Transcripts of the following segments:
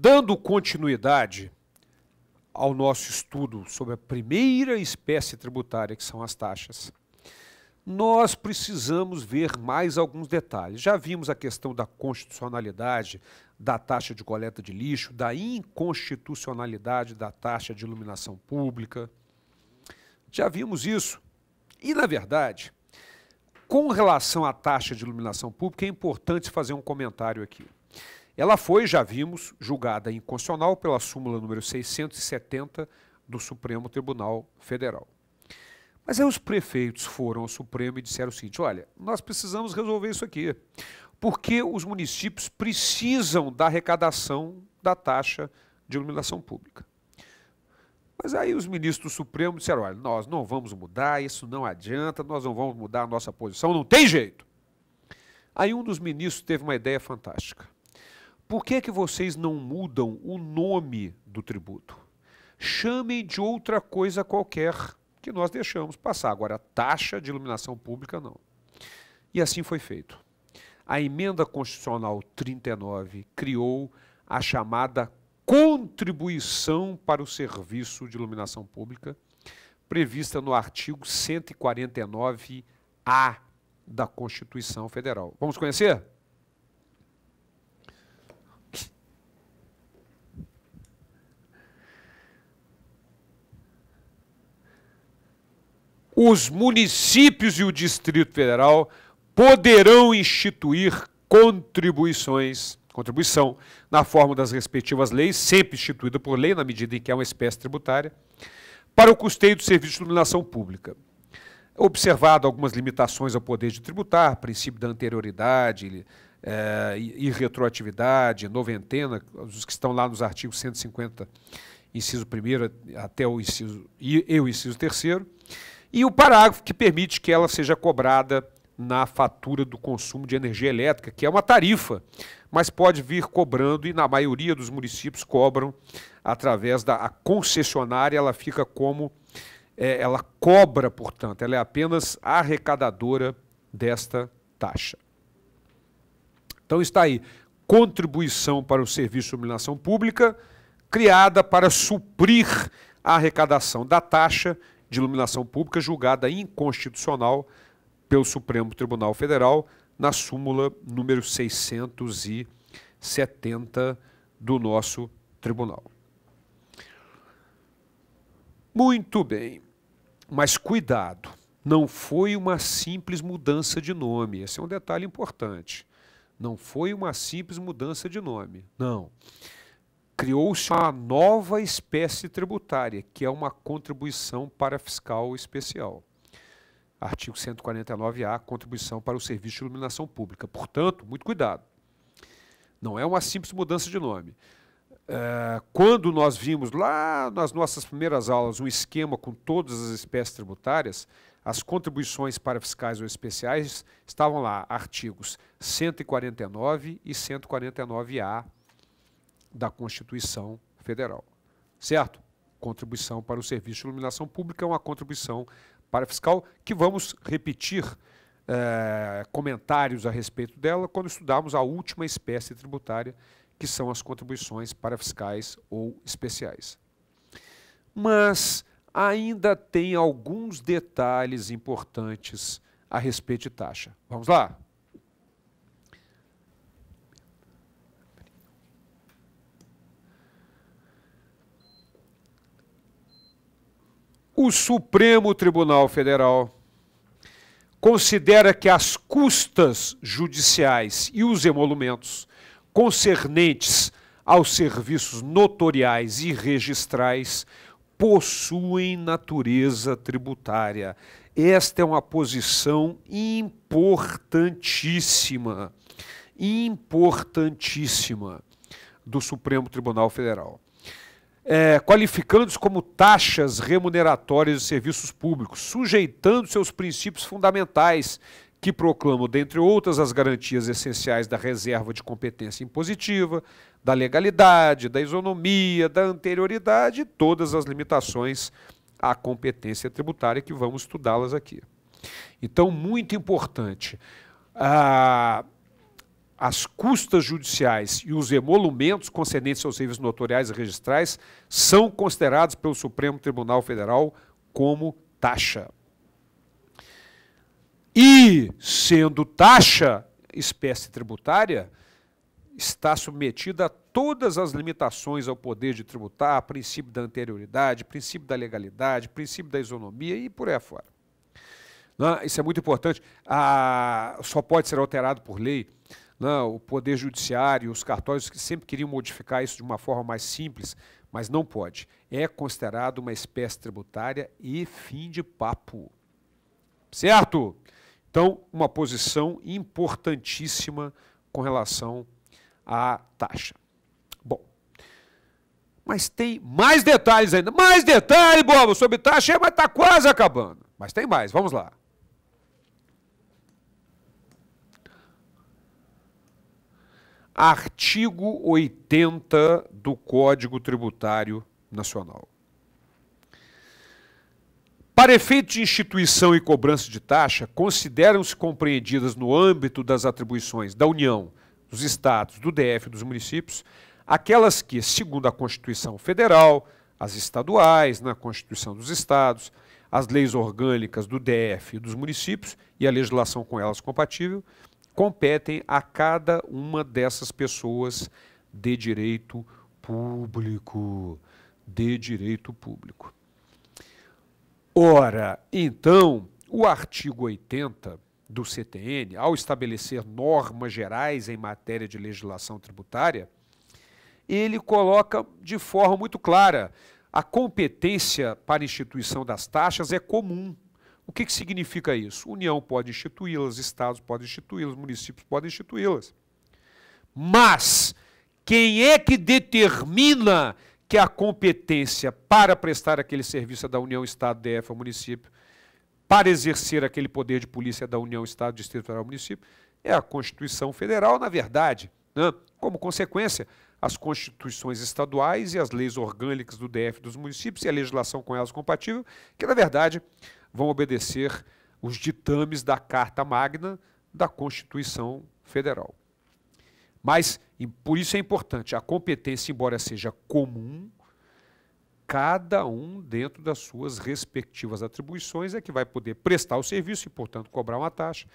Dando continuidade ao nosso estudo sobre a primeira espécie tributária, que são as taxas, nós precisamos ver mais alguns detalhes. Já vimos a questão da constitucionalidade da taxa de coleta de lixo, da inconstitucionalidade da taxa de iluminação pública. Já vimos isso. E, na verdade, com relação à taxa de iluminação pública, é importante fazer um comentário aqui. Ela foi, já vimos, julgada inconstitucional pela súmula número 670 do Supremo Tribunal Federal. Mas aí os prefeitos foram ao Supremo e disseram o seguinte: olha, nós precisamos resolver isso aqui, porque os municípios precisam da arrecadação da taxa de iluminação pública. Mas aí os ministros do Supremo disseram: olha, nós não vamos mudar, isso não adianta, nós não vamos mudar a nossa posição, não tem jeito. Aí um dos ministros teve uma ideia fantástica. Por que vocês não mudam o nome do tributo? Chamem de outra coisa qualquer, que nós deixamos passar. Agora, taxa de iluminação pública, não. E assim foi feito. A emenda constitucional 39 criou a chamada contribuição para o serviço de iluminação pública, prevista no artigo 149-A da Constituição Federal. Vamos conhecer? Os municípios e o Distrito Federal poderão instituir contribuição na forma das respectivas leis, sempre instituída por lei, na medida em que é uma espécie tributária, para o custeio do serviço de iluminação pública. Observado algumas limitações ao poder de tributar, princípio da anterioridade, e retroatividade, noventena, os que estão lá nos artigos 150, inciso 1º até o inciso, e o inciso 3º, e o parágrafo que permite que ela seja cobrada na fatura do consumo de energia elétrica, que é uma tarifa, mas pode vir cobrando, e na maioria dos municípios cobram através da concessionária, ela fica como, ela cobra, portanto, ela é apenas arrecadadora desta taxa. Então está aí, contribuição para o serviço de iluminação pública, criada para suprir a arrecadação da taxa de iluminação pública julgada inconstitucional pelo Supremo Tribunal Federal na súmula número 670 do nosso tribunal. Muito bem, mas cuidado, não foi uma simples mudança de nome, esse é um detalhe importante. Não foi uma simples mudança de nome, não. Criou-se uma nova espécie tributária, que é uma contribuição para fiscal especial. Artigo 149-A, contribuição para o serviço de iluminação pública. Portanto, muito cuidado. Não é uma simples mudança de nome. Quando nós vimos lá nas nossas primeiras aulas um esquema com todas as espécies tributárias, as contribuições para fiscais ou especiais estavam lá, artigos 149 e 149-A da Constituição Federal, certo? Contribuição para o serviço de iluminação pública é uma contribuição para fiscal que vamos repetir comentários a respeito dela quando estudarmos a última espécie tributária, que são as contribuições para fiscais ou especiais. Mas ainda tem alguns detalhes importantes a respeito de taxa. Vamos lá? O Supremo Tribunal Federal considera que as custas judiciais e os emolumentos concernentes aos serviços notoriais e registrais possuem natureza tributária. Esta é uma posição importantíssima do Supremo Tribunal Federal. Qualificando-se como taxas remuneratórias de serviços públicos, sujeitando seus princípios fundamentais, que proclamam, dentre outras, as garantias essenciais da reserva de competência impositiva, da legalidade, da isonomia, da anterioridade e todas as limitações à competência tributária, que vamos estudá-las aqui. Então, muito importante, as custas judiciais e os emolumentos concedentes aos serviços notoriais e registrais são considerados pelo Supremo Tribunal Federal como taxa. E, sendo taxa, espécie tributária, está submetida a todas as limitações ao poder de tributar, princípio da anterioridade, princípio da legalidade, princípio da isonomia e por aí afora. Isso é muito importante. Só pode ser alterado por lei. O Poder Judiciário, os cartórios que sempre queriam modificar isso de uma forma mais simples, mas não pode. É considerado uma espécie tributária e fim de papo. Certo? Então, uma posição importantíssima com relação à taxa. Bom, mas tem mais detalhes ainda. Mais detalhes, bobo, sobre taxa, mas está quase acabando. Mas tem mais, vamos lá. Artigo 80 do Código Tributário Nacional. Para efeito de instituição e cobrança de taxa, consideram-se compreendidas no âmbito das atribuições da União, dos Estados, do DF e dos municípios, aquelas que, segundo a Constituição Federal, as estaduais, na Constituição dos Estados, as leis orgânicas do DF e dos municípios e a legislação com elas compatível, competem a cada uma dessas pessoas de direito público. De direito público. Ora, então, o artigo 80 do CTN, ao estabelecer normas gerais em matéria de legislação tributária, ele coloca de forma muito clara: a competência para a instituição das taxas é comum. O que significa isso? União pode instituí-las, estados podem instituí-las, municípios podem instituí-las. Mas quem é que determina que a competência para prestar aquele serviço é da União, Estado, DF ou município, para exercer aquele poder de polícia da União, Estado, Distrito Federal ou município? É a Constituição Federal, na verdade. Como consequência, as constituições estaduais e as leis orgânicas do DF e dos municípios e a legislação com elas compatível, que, na verdade, vão obedecer os ditames da Carta Magna da Constituição Federal. Mas, por isso é importante, a competência, embora seja comum, cada um, dentro das suas respectivas atribuições, é que vai poder prestar o serviço e, portanto, cobrar uma taxa,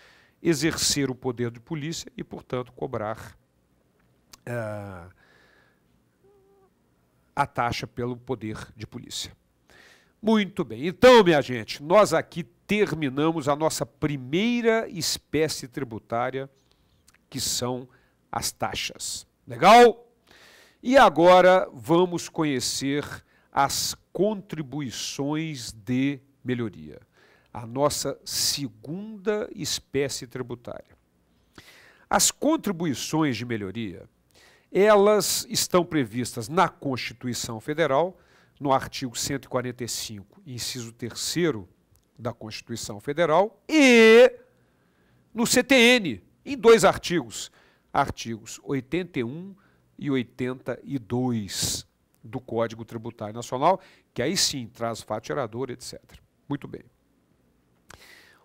exercer o poder de polícia e, portanto, cobrar a taxa pelo poder de polícia. Muito bem. Então, minha gente, nós aqui terminamos a nossa primeira espécie tributária, que são as taxas. Legal? E agora vamos conhecer as contribuições de melhoria, a nossa segunda espécie tributária. As contribuições de melhoria, elas estão previstas na Constituição Federal, no artigo 145, inciso 3º da Constituição Federal, e no CTN, em 2 artigos, artigos 81 e 82 do Código Tributário Nacional, que aí sim traz fato gerador, etc. Muito bem.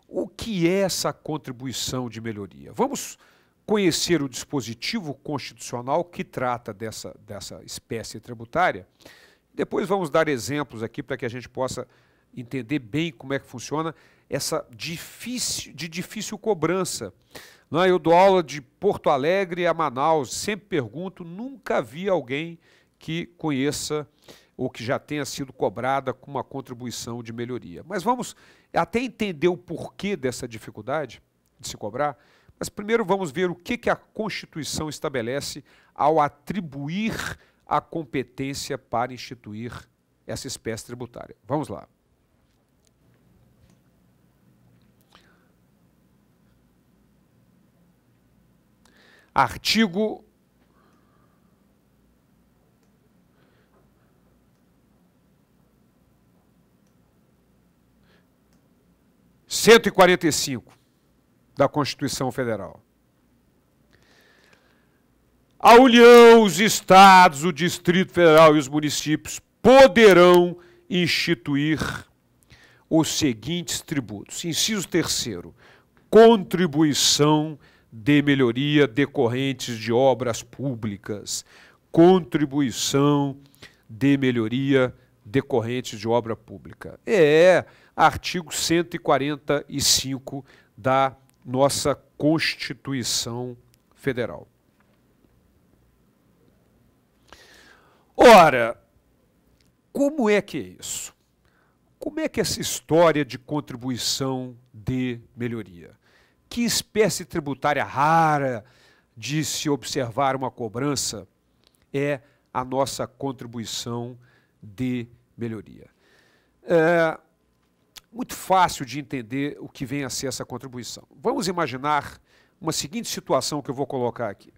O que é essa contribuição de melhoria? Vamos conhecer o dispositivo constitucional que trata dessa espécie tributária. Depois vamos dar exemplos aqui para que a gente possa entender bem como é que funciona essa difícil cobrança. Eu dou aula de Porto Alegre a Manaus, sempre pergunto, nunca vi alguém que conheça ou que já tenha sido cobrada com uma contribuição de melhoria. Mas vamos até entender o porquê dessa dificuldade de se cobrar, mas primeiro vamos ver o que a Constituição estabelece ao atribuir a competência para instituir essa espécie tributária. Vamos lá. Artigo 145 da Constituição Federal. A União, os Estados, o Distrito Federal e os municípios poderão instituir os seguintes tributos. Inciso 3º, contribuição de melhoria decorrentes de obras públicas. Contribuição de melhoria decorrentes de obra pública. É artigo 145 da nossa Constituição Federal. Ora, como é que é isso? Como é que é essa história de contribuição de melhoria? Que espécie tributária rara de se observar uma cobrança é a nossa contribuição de melhoria. É muito fácil de entender o que vem a ser essa contribuição. Vamos imaginar uma seguinte situação que eu vou colocar aqui.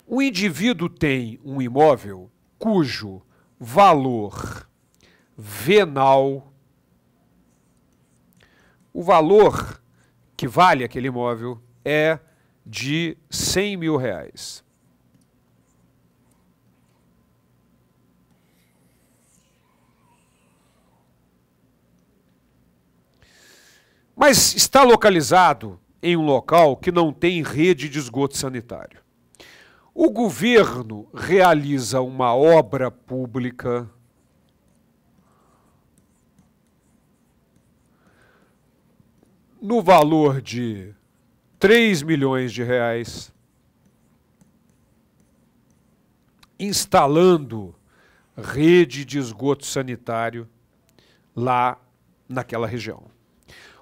Um indivíduo tem um imóvel cujo valor venal, o valor que vale aquele imóvel é de R$100 mil. Mas está localizado em um local que não tem rede de esgoto sanitário. O governo realiza uma obra pública no valor de R$3 milhões, instalando rede de esgoto sanitário lá naquela região.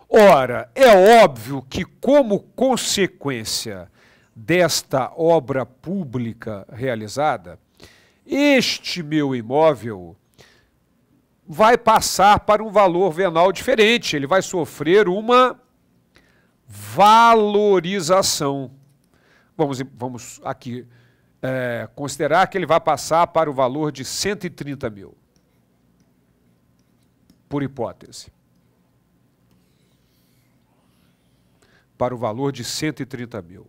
Ora, é óbvio que, como consequência desta obra pública realizada, este meu imóvel vai passar para um valor venal diferente, ele vai sofrer uma valorização. Vamos aqui considerar que ele vai passar para o valor de 130 mil, por hipótese. Para o valor de 130 mil.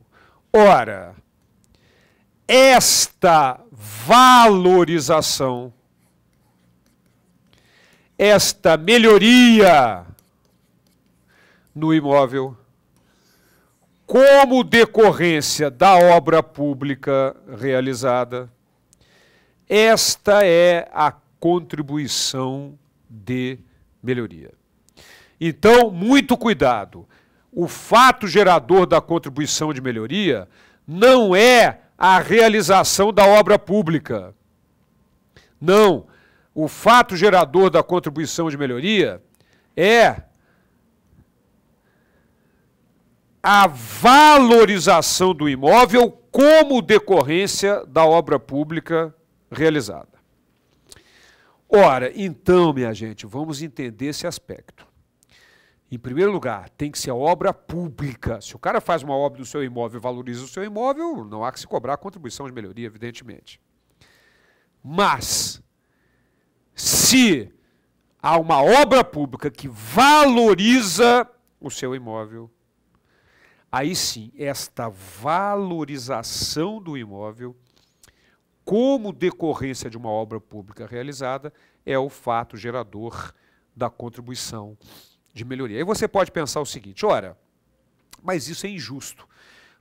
Ora, esta valorização, esta melhoria no imóvel, como decorrência da obra pública realizada, esta é a contribuição de melhoria. Então, muito cuidado. O fato gerador da contribuição de melhoria não é a realização da obra pública. Não. O fato gerador da contribuição de melhoria é a valorização do imóvel como decorrência da obra pública realizada. Ora, então, minha gente, vamos entender esse aspecto. Em primeiro lugar, tem que ser obra pública. Se o cara faz uma obra do seu imóvel e valoriza o seu imóvel, não há que se cobrar a contribuição de melhoria, evidentemente. Mas, se há uma obra pública que valoriza o seu imóvel, aí sim, esta valorização do imóvel, como decorrência de uma obra pública realizada, é o fato gerador da contribuição de melhoria. Aí você pode pensar o seguinte, ora, mas isso é injusto,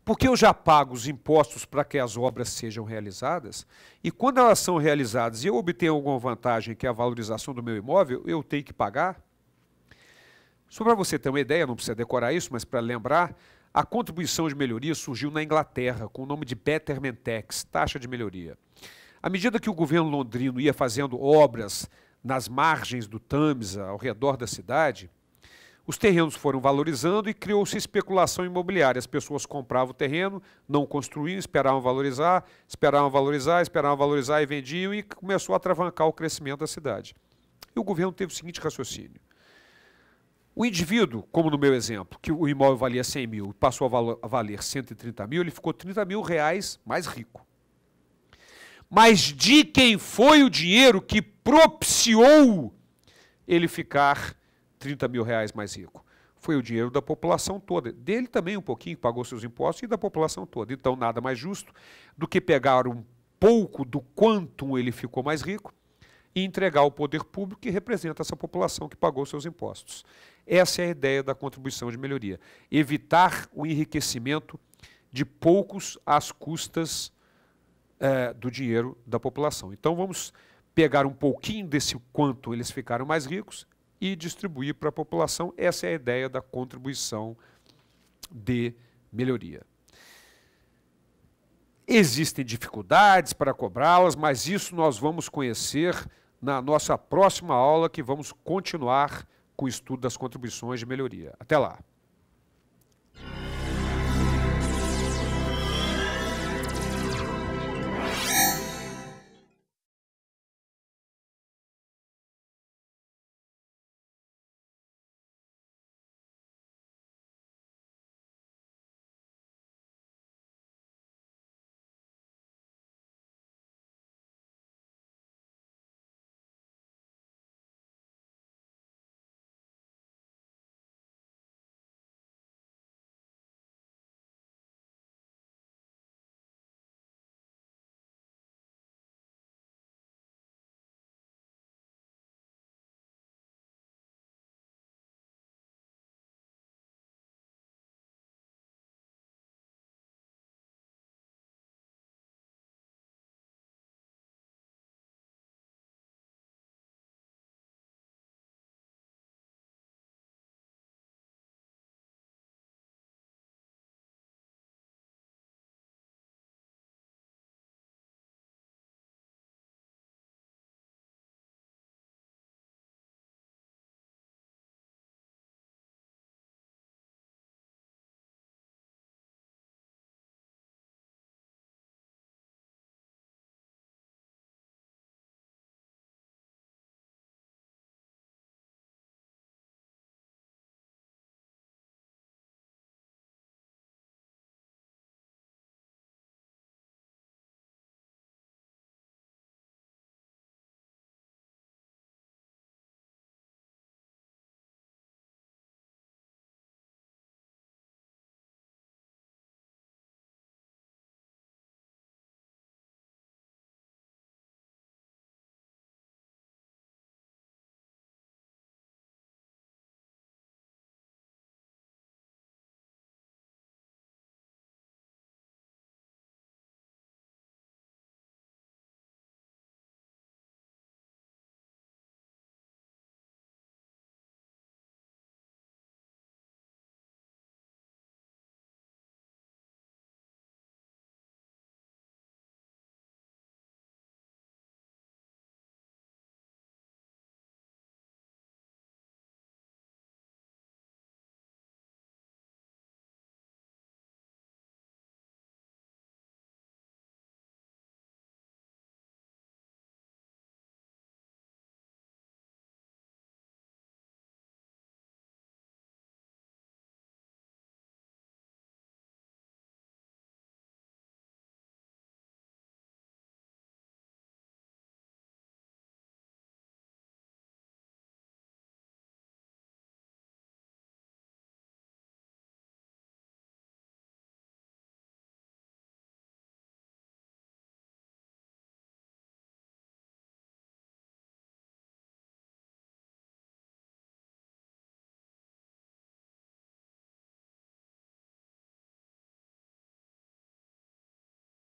porque eu já pago os impostos para que as obras sejam realizadas, e quando elas são realizadas e eu obtenho alguma vantagem, que é a valorização do meu imóvel, eu tenho que pagar? Só para você ter uma ideia, não precisa decorar isso, mas para lembrar, a contribuição de melhoria surgiu na Inglaterra, com o nome de Betterment Tax, taxa de melhoria. À medida que o governo londrino ia fazendo obras nas margens do Tâmisa, ao redor da cidade, os terrenos foram valorizando e criou-se especulação imobiliária. As pessoas compravam o terreno, não construíam, esperavam valorizar e vendiam, e começou a atravancar o crescimento da cidade. E o governo teve o seguinte raciocínio. O indivíduo, como no meu exemplo, que o imóvel valia 100 mil e passou a valer 130 mil, ele ficou 30 mil reais mais rico. Mas de quem foi o dinheiro que propiciou ele ficar 30 mil reais mais rico? Foi o dinheiro da população toda. Dele também um pouquinho, pagou seus impostos, e da população toda. Então, nada mais justo do que pegar um pouco do quantum ele ficou mais rico e entregar ao poder público que representa essa população que pagou seus impostos. Essa é a ideia da contribuição de melhoria. Evitar o enriquecimento de poucos às custas do dinheiro da população. Então vamos pegar um pouquinho desse quanto eles ficaram mais ricos e distribuir para a população. Essa é a ideia da contribuição de melhoria. Existem dificuldades para cobrá-las, mas isso nós vamos conhecer na nossa próxima aula, que vamos continuar com o estudo das contribuições de melhoria. Até lá!